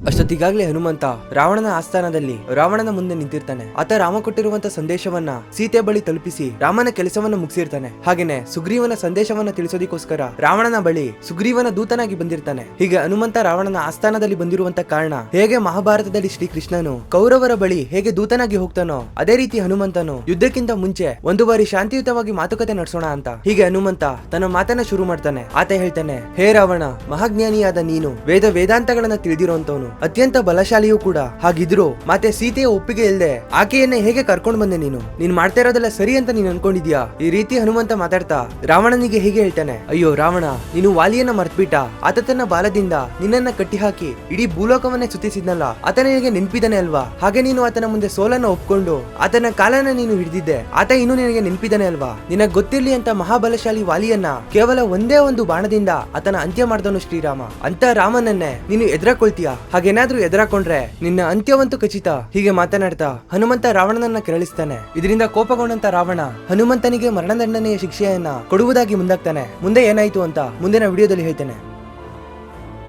ಅಷ್ಟೊತ್ತಿಗಾಗ್ಲೇ ಹನುಮಂತ ರಾವಣನ ಆಸ್ಥಾನದಲ್ಲಿ ರಾವಣನ ಮುಂದೆ ನಿಂತಿರ್ತಾನೆ. ಆತ ರಾಮ ಕೊಟ್ಟಿರುವಂತ ಸಂದೇಶವನ್ನ ಸೀತೆ ಬಳಿ ತಲುಪಿಸಿ ರಾಮನ ಕೆಲಸವನ್ನ ಮುಗಿಸಿರ್ತಾನೆ. ಹಾಗೇನೆ ಸುಗ್ರೀವನ ಸಂದೇಶವನ್ನ ತಿಳಿಸೋದಕ್ಕೋಸ್ಕರ ರಾವಣನ ಬಳಿ ಸುಗ್ರೀವನ ದೂತನಾಗಿ ಬಂದಿರ್ತಾನೆ. ಹೀಗೆ ಹನುಮಂತ ರಾವಣನ ಆಸ್ಥಾನದಲ್ಲಿ ಬಂದಿರುವಂತ ಕಾರಣ, ಹೇಗೆ ಮಹಾಭಾರತದಲ್ಲಿ ಶ್ರೀಕೃಷ್ಣನು ಕೌರವರ ಬಳಿ ಹೇಗೆ ದೂತನಾಗಿ ಹೋಗ್ತಾನೋ ಅದೇ ರೀತಿ ಹನುಮಂತನು ಯುದ್ಧಕ್ಕಿಂತ ಮುಂಚೆ ಒಂದು ಬಾರಿ ಶಾಂತಿಯುತವಾಗಿ ಮಾತುಕತೆ ನಡೆಸೋಣ ಅಂತ. ಹೀಗೆ ಹನುಮಂತ ತನ್ನ ಮಾತನ್ನ ಶುರು ಮಾಡ್ತಾನೆ. ಆತ ಹೇಳ್ತಾನೆ, ಹೇ ರಾವಣ, ಮಹಾಜ್ಞಾನಿಯಾದ ನೀನು ವೇದಾಂತಗಳನ್ನ ತಿಳಿದಿರುವಂತವನು, ಅತ್ಯಂತ ಬಲಶಾಲಿಯೂ ಕೂಡ. ಹಾಗಿದ್ರು ಮತ್ತೆ ಸೀತೆಯ ಒಪ್ಪಿಗೆ ಇಲ್ಲದೆ ಆಕೆಯನ್ನೇ ಹೇಗೆ ಕರ್ಕೊಂಡು ಬಂದೆ ನೀನ್ ಮಾಡ್ತಾ ಇರೋದೆಲ್ಲ ಸರಿ ಅಂತ ನೀನ್ ಅನ್ಕೊಂಡಿದ್ಯಾ? ಈ ರೀತಿ ಹನುಮಂತ ಮಾತಾಡ್ತಾ ರಾವಣನಿಗೆ ಹೀಗೆ ಹೇಳ್ತಾನೆ, ಅಯ್ಯೋ ರಾವಣ, ನೀನು ವಾಲಿಯನ್ನ ಮರ್ತ್ಬಿಟ್ಟ. ಆತ ತನ್ನ ಬಾಲದಿಂದ ನಿನ್ನನ್ನ ಕಟ್ಟಿ ಹಾಕಿ ಇಡೀ ಭೂಲೋಕವನ್ನೇ ಸುತ್ತಿಸಿದ್ನಲ್ಲ, ಆತ ನಿನಗೆ ನೆನ್ಪಿದಾನೆ ಅಲ್ವಾ? ಹಾಗೆ ನೀನು ಆತನ ಮುಂದೆ ಸೋಲನ್ನ ಒಪ್ಕೊಂಡು ಆತನ ಕಾಲನ ನೀನು ಹಿಡಿದಿದ್ದೆ. ಆತ ಇನ್ನೂ ನಿನಗೆ ನೆನ್ಪಿದಾನೆ ಅಲ್ವಾ? ನಿನಗ್ ಗೊತ್ತಿರ್ಲಿ ಅಂತ ಮಹಾಬಲಶಾಲಿ ವಾಲಿಯನ್ನ ಕೇವಲ ಒಂದೇ ಒಂದು ಬಾಣದಿಂದ ಆತನ ಅಂತ್ಯ ಮಾಡಿದವನು ಶ್ರೀರಾಮ. ಅಂತ ರಾಮನನ್ನೇ ನೀನು ಎದುರಾಕೊಳ್ತೀಯ? ಹಾಗೇನಾದ್ರೂ ಎದುರಾಕೊಂಡ್ರೆ ನಿನ್ನ ಅಂತ್ಯವಂತೂ ಖಚಿತ. ಹೀಗೆ ಮಾತನಾಡ್ತಾ ಹನುಮಂತ ರಾವಣನನ್ನ ಕೆರಳಿಸ್ತಾನೆ. ಇದರಿಂದ ಕೋಪಗೊಂಡಂತ ರಾವಣ ಹನುಮಂತನಿಗೆ ಮರಣದಂಡನೆಯ ಶಿಕ್ಷೆಯನ್ನ ಕೊಡುವುದಾಗಿ ಮುಂದಾಗ್ತಾನೆ. ಮುಂದೆ ಏನಾಯ್ತು ಅಂತ ಮುಂದಿನ ವಿಡಿಯೋದಲ್ಲಿ ಹೇಳ್ತೇನೆ.